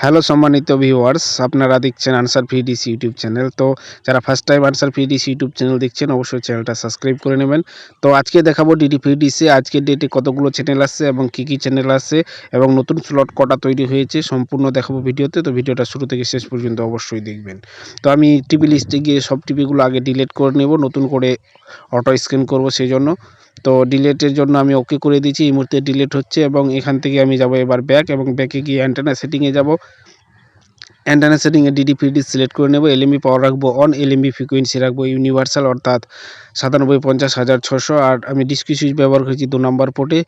Hello সম্মানিত viewers, আপনারা দেখছেন আনসার ভিডিসি ইউটিউব চ্যানেল। তো যারা first time answer VDC YouTube channel দেখছেন অবশ্যই চ্যানেলটা সাবস্ক্রাইব করে নেবেন। তো আজকে দেখাবো ডিডি ভিডিসি আজকের ডেটে কতগুলো চ্যানেল আছে এবং কী চ্যানেল আছে এবং নতুন স্লট কটা তৈরি হয়েছে সম্পূর্ণ দেখাবো ভিডিওতে। তো ভিডিওটা শুরু থেকে শেষ পর্যন্ত অবশ্যই দেখবেন। তো আমি টিভি লিস্টে গিয়ে সব টিভিগুলো আগে ডিলিট করে নেব, নতুন করে অটো স্ক্যান করব সেই জন্য। তো ডিলেটের জন্য আমি ওকে করে দিয়েছি, এই মুহূর্তে ডিলিট হচ্ছে এবং এখান থেকে আমি যাব এবার ব্যাক এবং ব্যাকে গিয়ে অ্যান্টেনা সেটিংয়ে যাব। অ্যান্টেনা সেটিংয়ে ডিডি ফিডি সিলেক্ট করে নেব। এলএমবি পাওয়ার রাখবো অন, এলএমবি ফ্রিকোয়েন্সি রাখবো ইউনিভার্সাল অর্থাৎ 9750 1600। আর আমি ডিসকি সুইচ ব্যবহার করেছি 2 নম্বর পোর্টে।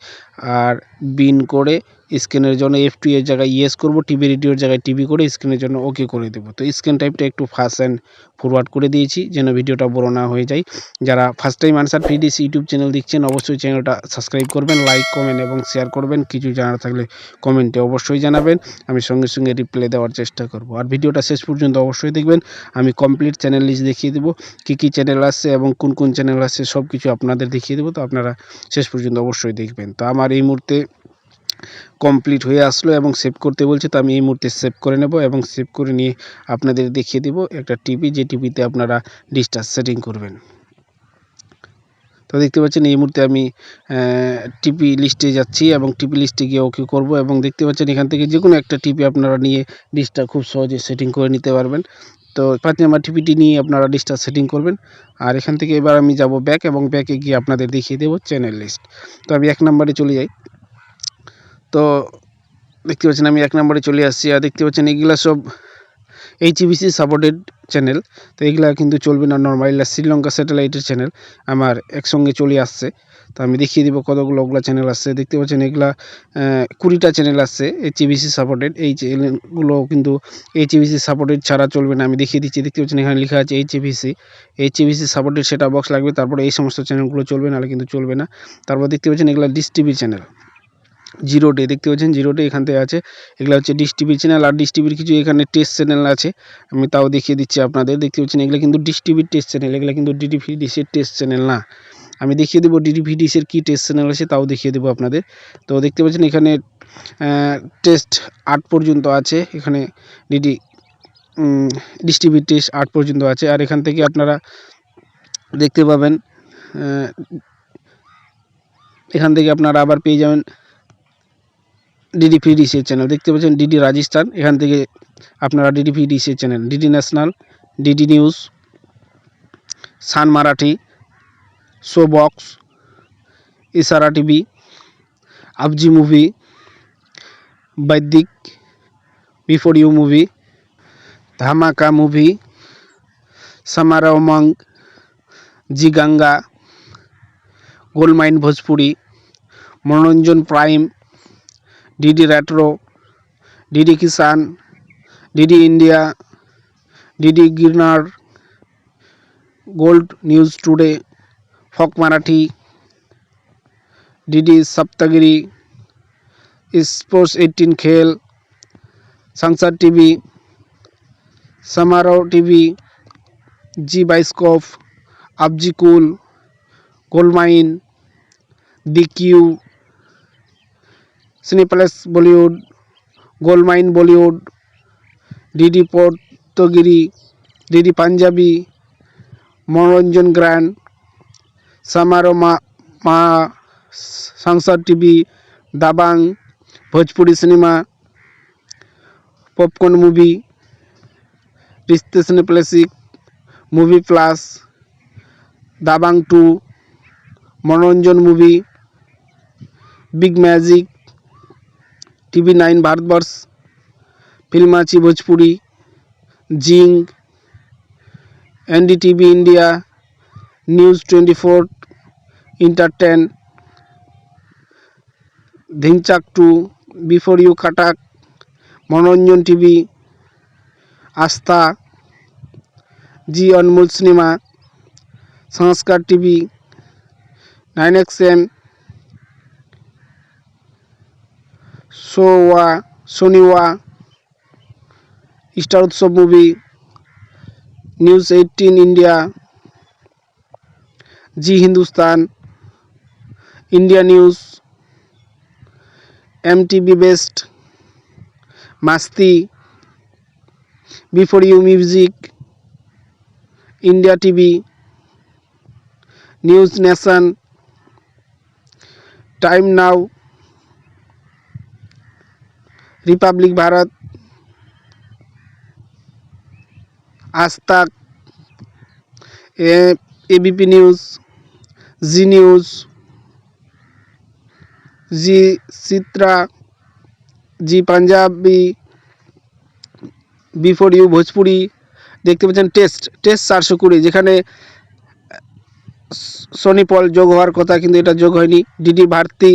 আর বিন করে স্ক্যানের জন্য F2 এর জায়গায় ইয়েস করব, টিভি রেডিওর জায়গায় টিভি করে স্ক্যানের জন্য ওকে করে দেবো। তো স্ক্যান টাইপটা একটু ফাস্ট অ্যান্ড ফরওয়ার্ড করে দিয়েছি যেন ভিডিওটা বড় না হয়ে যায়। যারা first time answer VDC YouTube channel দেখছেন অবশ্যই চ্যানেলটা সাবস্ক্রাইব করবেন, লাইক কমেন্ট এবং শেয়ার করবেন। কিছু জানার থাকলে কমেন্টে অবশ্যই জানাবেন, আমি সঙ্গে সঙ্গে রিপ্লাই দেওয়ার চেষ্টা করব। আর ভিডিওটা শেষ পর্যন্ত অবশ্যই দেখবেন, আমি কমপ্লিট চ্যানেল লিস্ট দেখিয়ে দেবো, কী চ্যানেল আছে এবং কোন চ্যানেল আছে সব কিছু আপনাদের দেখিয়ে দেবো। তো আপনারা শেষ পর্যন্ত অবশ্যই দেখবেন। তো আমার এই মুহূর্তে কমপ্লিট হয়ে আসলো এবং সেভ করতে বলছে, তো আমি এই মুহূর্তে সেভ করে নেব এবং সেভ করে নিয়ে আপনাদের দেখিয়ে দেবো একটা টিভি, যে টিভিতে আপনারা ডিশটা সেটিং করবেন। তো দেখতে পাচ্ছেন এই মুহূর্তে আমি টিপি লিস্টে যাচ্ছি এবং টিপি লিস্টে গিয়ে ওকে করব এবং দেখতে পাচ্ছেন এখান থেকে যে কোনো একটা টিপি আপনারা নিয়ে ডিশটা খুব সহজে সেটিং করে নিতে পারবেন। তো 5 নাম্বার টিপিটি নিয়ে আপনারা ডিশটা সেটিং করবেন। আর এখান থেকে এবার আমি যাব ব্যাক এবং ব্যাকে গিয়ে আপনাদের দেখিয়ে দেবো চ্যানেল লিস্ট। তো আমি 1 নম্বরে চলে যাই। তো দেখতে পাচ্ছেন আমি 1 নম্বরে চলে আসছি। আর দেখতে পাচ্ছেন এগুলা সব এইচবিসি সাপোর্টেড চ্যানেল। তো এগুলা কিন্তু চলবে না নর্মাল, শ্রীলঙ্কা স্যাটেলাইটের চ্যানেল আমার একসঙ্গে চলে আসছে। তো আমি দেখিয়ে দিব কতগুলো ওগুলা চ্যানেল আসছে। দেখতে পাচ্ছেন এগুলা 20টা চ্যানেল আসছে এইচবিসি সাপোর্টেড। এই চ্যানেলগুলো কিন্তু এইচবিসি সাপোর্টেড ছাড়া চলবে না, আমি দেখিয়ে দিচ্ছি। দেখতে পাচ্ছেন এখানে লেখা আছে এইচবিসি সাপোর্টেড সেটা বক্স লাগবে, তারপরে এই সমস্ত চ্যানেলগুলো চলবে, নাহলে কিন্তু চলবে না। তারপর দেখতে পাচ্ছেন এগুলা ডিশ টিভি চ্যানেল। 0 ডে দেখতে পাচ্ছেন 0 ডে এখান থেকে আছে, এগুলো হচ্ছে ডিশ টিভি চ্যানেল। আর ডিশ টিভির কিছু এখানে টেস্ট চ্যানেল আছে, আমি তাও দেখিয়ে দিচ্ছি আপনাদের। দেখতে পাচ্ছেন এগুলো কিন্তু ডিশ টিভির টেস্ট চ্যানেল, এগুলো কিন্তু ডিডি ভিডিসির টেস্ট চ্যানেল না। আমি দেখিয়ে দেবো ডিডি ভিডিসির কী টেস্ট চ্যানেল আছে তাও দেখিয়ে দেবো আপনাদের। তো দেখতে পাচ্ছেন এখানে টেস্ট 8 পর্যন্ত আছে, এখানে ডিশ টিভির টেস্ট 8 পর্যন্ত আছে। আর এখান থেকে আপনারা দেখতে পাবেন, এখান থেকে আপনারা আবার পেয়ে যাবেন ডিডি ভিডিসির চ্যানেল। দেখতে পাচ্ছেন ডিডি রাজস্থান, এখান থেকে আপনারা ডিডি ভিডিসির channel, DD national, DD news, Sun Marathi, show box, Ishara TV, Abzy movie, Vaidik, before you movie, Dhamaka movie, Shemaroo Umang, Zee Ganga, goldmines Bhojpuri, Manoranjan prime, DD retro, DD Kisan, DD India, DD Girnar, good news today, Fakt Marathi, DD Saptagiri, sports 18 Khel, Sansad TV, Shemaroo TV, Zee bioscope, Abzy cool, goldmines, the Q, cineplex Bollywood, goldmines Bollywood, DD पोर्तुगिरी, DD Punjabi, मनोरंजन grand, Shemaroo मा Sansad TV, Dabangg, Bhojpuri cinema, popcorn movie, Rishtey सिनेप्लेक्सिक, movie plus, Dabangg 2, Manoranjan movie, big magic, TV 9 Bharatvarsh, Filamchi Bhojpuri, zing, NDTV India, news 24, enter ten, Dhinchaak 2, before you कटाक, Manoranjan TV, Aastha, Zee Anmol cinema, Sanskar TV, 9XM, Sony wah, star Utsav movie, news 18 India, Zee Hindustan, India news, MTV best, Masti, before you music, India TV, news nation, times now, Republic Bharat, আজ তাক, ABP news, Zee news, Zee Chitra, Zee Punjabi, before you Bhojpuri. দেখতে পাচ্ছেন test 420, যেখানে Sony পল যোগ হওয়ার কথা কিন্তু এটা যোগ হয়নি। DD Bharati,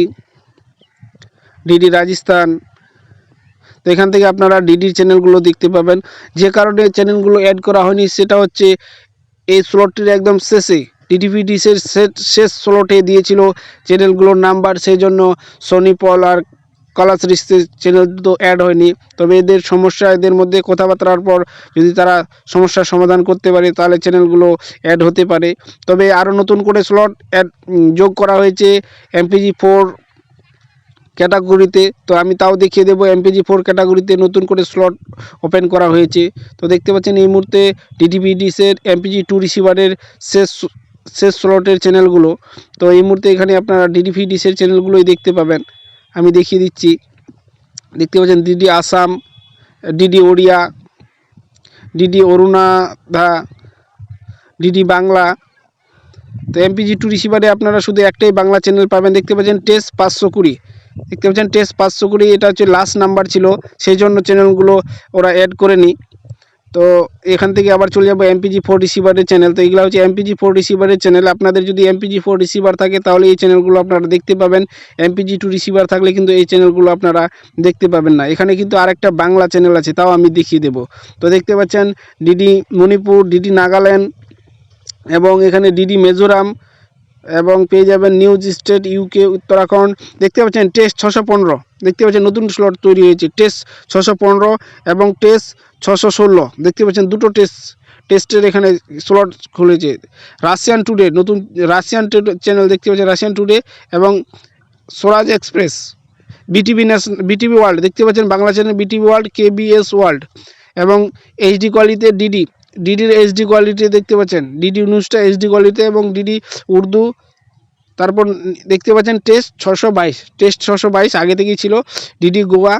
DD Rajasthan. তো এখান থেকে আপনারা ডিডির চ্যানেলগুলো দেখতে পাবেন। যে কারণে চ্যানেলগুলো অ্যাড করা হয়নি সেটা হচ্ছে এই স্লটটির একদম শেষে ডিটিভিডিসের শেষ স্লটে দিয়েছিল চ্যানেলগুলোর নাম্বার, সেই জন্য সোনি পল আর কালাস রিস্টের চ্যানেল তো অ্যাড হয়নি। তবে এদের সমস্যা, এদের মধ্যে কথাবার্তার পর যদি তারা সমস্যার সমাধান করতে পারে তাহলে চ্যানেলগুলো অ্যাড হতে পারে। তবে আরও নতুন করে স্লট যোগ করা হয়েছে MPG4 ক্যাটাগরিতে। তো আমি তাও দেখিয়ে দেবো, MPG4 ক্যাটাগরিতে নতুন করে স্লট ওপেন করা হয়েছে। তো দেখতে পাচ্ছেন এই মুহূর্তে ডিটিভিডিসের MPG2 রিসিভারের শেষ স্লটের চ্যানেলগুলো। তো এই মুহূর্তে এখানে আপনারা ডিটিভিডিসের চ্যানেলগুলোই দেখতে পাবেন। আমি দেখিয়ে দিচ্ছি। দেখতে পাচ্ছেন DD Assam, DD Odia, DD Arunprabha, DD Bangla. তো MPG2 রিসিভারে আপনারা শুধু একটাই বাংলা চ্যানেল পাবেন। দেখতে পাচ্ছেন টেস্ট 520, দেখতে পাচ্ছেন টেস্ট 520, এটা হচ্ছে লাস্ট নাম্বার ছিল, সেই জন্য চ্যানেলগুলো ওরা অ্যাড করেনি। তো এখান থেকে আবার চলে যাবো MPG4 রিসিভারের চ্যানেল। তো এগুলো হচ্ছে MPG4 রিসিভারের চ্যানেল। আপনাদের যদি MPG4 রিসিভার থাকে তাহলে এই চ্যানেলগুলো আপনারা দেখতে পাবেন। MPG2 রিসিভার থাকলে কিন্তু এই চ্যানেলগুলো আপনারা দেখতে পাবেন না। এখানে কিন্তু আরেকটা বাংলা চ্যানেল আছে, তাও আমি দেখিয়ে দেবো। তো দেখতে পাচ্ছেন ডিডি মণিপুর, ডিডি নাগাল্যান্ড এবং এখানে ডিডি মিজোরাম, এবং পেয়ে যাবেন নিউজ স্টেট UK উত্তরাখণ্ড। দেখতে পাচ্ছেন টেস্ট 615, দেখতে পাচ্ছেন নতুন স্লট তৈরি হয়েছে টেস্ট 615 এবং টেস্ট 616। দেখতে পাচ্ছেন দুটো টেস্টের এখানে স্লট খুলেছে। রাশিয়ান টুডে, নতুন রাশিয়ান চ্যানেল দেখতে পাচ্ছেন, রাশিয়ান টুডে এবং স্বরাজ এক্সপ্রেস, বিটিভি ওয়ার্ল্ড। দেখতে পাচ্ছেন Bangla channel BTV world, KBS world এবং HD কোয়ালিটিতে ডিডির HD কোয়ালিটি দেখতে পাচ্ছেন, ডিডি নিউজটা HD কোয়ালিটি এবং ডিডি উর্দু। তারপর দেখতে পাচ্ছেন টেস্ট 622 আগে থেকেই ছিল। ডিডি গোয়া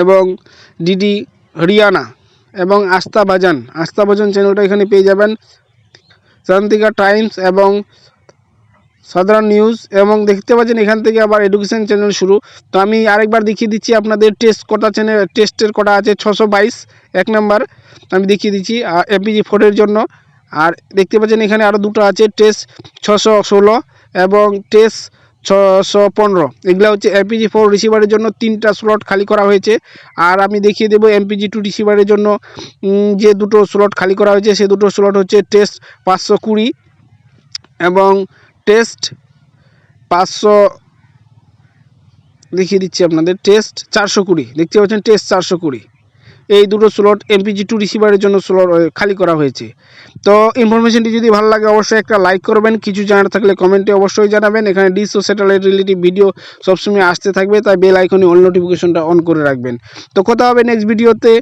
এবং ডিডি হরিয়ানা এবং আস্থাভাজন চ্যানেলটা এখানে পেয়ে যাবেন। চান্দিকা টাইমস এবং সাধারণ নিউজ, এবং দেখতে পাচ্ছেন এখান থেকে আবার এডুকেশন চ্যানেল শুরু। তো আমি আরেকবার দেখিয়ে দিচ্ছি আপনাদের টেস্ট কটা চ্যানেল, টেস্টের কটা আছে। 622 এক নাম্বার আমি দেখিয়ে দিচ্ছি MPG4 এর জন্য। আর দেখতে পাচ্ছেন এখানে আরও দুটো আছে, টেস্ট 616 এবং টেস্ট 615। এগুলো হচ্ছে MPG4 রিসিভারের জন্য 3টা স্লট খালি করা হয়েছে। আর আমি দেখিয়ে দেবো MPG2 রিসিভারের জন্য যে দুটো স্লট খালি করা হয়েছে, সে দুটো স্লট হচ্ছে টেস্ট 520 এবং টেস্ট 500, দেখিয়ে দিচ্ছি আপনাদের টেস্ট 420। দেখতে পাচ্ছেন টেস্ট 420, এই দুটো স্লট MPG2 রিসিভারের জন্য স্লট খালি করা হয়েছে। তো ইনফরমেশনটি যদি ভালো লাগে অবশ্যই একটা লাইক করবেন, কিছু জানার থাকলে কমেন্টে অবশ্যই জানাবেন। এখানে ডিশ ও স্যাটেলাইট রিলেটিভ ভিডিও সবসময় আসতে থাকবে, তাই বেল আইকনে অল নোটিফিকেশনটা অন করে রাখবেন। তো কথা হবে নেক্সট ভিডিওতে।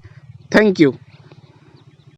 Thank you.